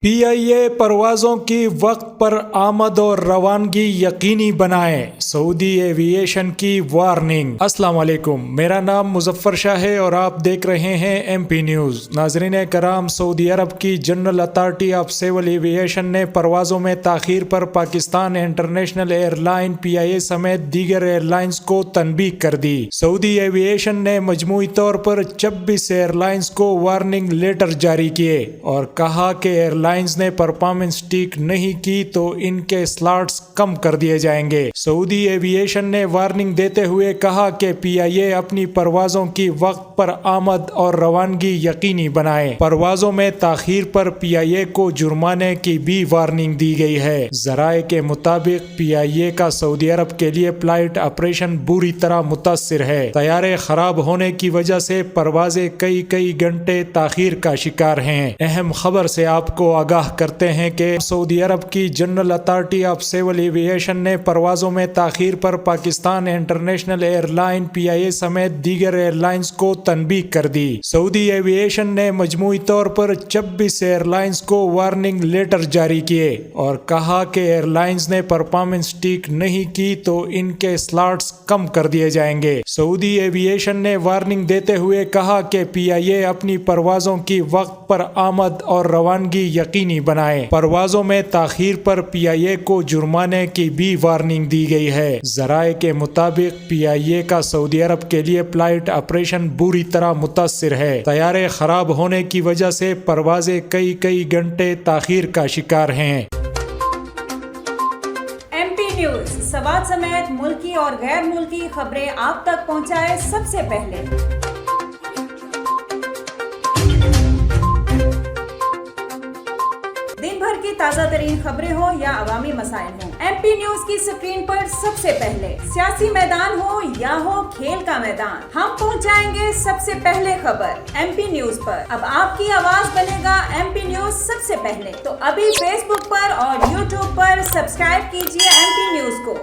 PIA پروازوں کی وقت پر آمد اور روانگی یقینی بنائیں، سعودی ایوییشن کی وارننگ۔ السلام علیکم، میرا نام مظفر شاہ ہے اور آپ دیکھ رہے ہیں MP نیوز۔ ناظرین کرام، سعودی عرب کی General Authority of Civil Aviation نے پروازوں میں تاخیر پر Pakistan International Airline PIA سمیت دیگر ایئر لائنز کو تنبیہ کر دی۔ سعودی ایوییشن نے مجموعی طور پر 26 ایئر لائنز کو وارننگ لیٹر جاری کیے اور کہا کہ ایئر لائنز نے پرفارمنس ٹھیک نہیں کی تو ان کے سلاٹس کم کر دیے جائیں گے۔ سعودی ایوییشن نے وارننگ دیتے ہوئے کہا کہ PIA اپنی پروازوں کی وقت پر آمد اور روانگی یقینی بنائے۔ پروازوں میں تاخیر پر PIA کو جرمانے کی بھی وارننگ دی گئی ہے۔ ذرائع کے مطابق PIA کا سعودی عرب کے لیے فلائٹ آپریشن بری طرح متاثر ہے۔ طیارے خراب ہونے کی وجہ سے پروازیں کئی گھنٹے تاخیر کا شکار ہیں۔ اہم خبر سے آپ کو آگاہ کرتے ہیں کہ سعودی عرب کی General Authority of Civil Aviation نے پروازوں میں تاخیر پر Pakistan International Airline PIA سمیت دیگر ایئر لائنز کو تنبیہ کر دی۔ سعودی ایوییشن نے مجموعی طور پر 26 ایئر لائنز کو وارننگ لیٹر جاری کیے اور کہا کہ ایئر لائنز نے پرفارمنس ٹھیک نہیں کی تو ان کے سلاٹس کم کر دیے جائیں گے۔ سعودی ایوییشن نے وارننگ دیتے ہوئے کہا کہ PIA اپنی پروازوں کی وقت پر آمد اور روانگی یقینی بنائے۔ پروازوں میں تاخیر پر PIA کو جرمانے کی بھی وارننگ دی گئی ہے۔ ذرائع کے مطابق PIA کا سعودی عرب کے لیے فلائٹ آپریشن بری طرح متاثر ہے۔ طیارے خراب ہونے کی وجہ سے پروازیں کئی گھنٹے تاخیر کا شکار ہیں۔ MP نیوز سوات سمیت ملکی اور غیر ملکی خبریں آپ تک پہنچائے سب سے پہلے۔ دن بھر کی تازہ ترین خبریں ہوں یا عوامی مسائل ہوں، MP نیوز کی سکرین پر سب سے پہلے۔ سیاسی میدان ہو یا ہو کھیل کا میدان، ہم پہنچائیں گے سب سے پہلے خبر MP نیوز پر۔ اب آپ کی آواز بنے گا MP نیوز سب سے پہلے، تو ابھی فیس بک پر اور YouTube پر سبسکرائب کیجیے MP نیوز کو۔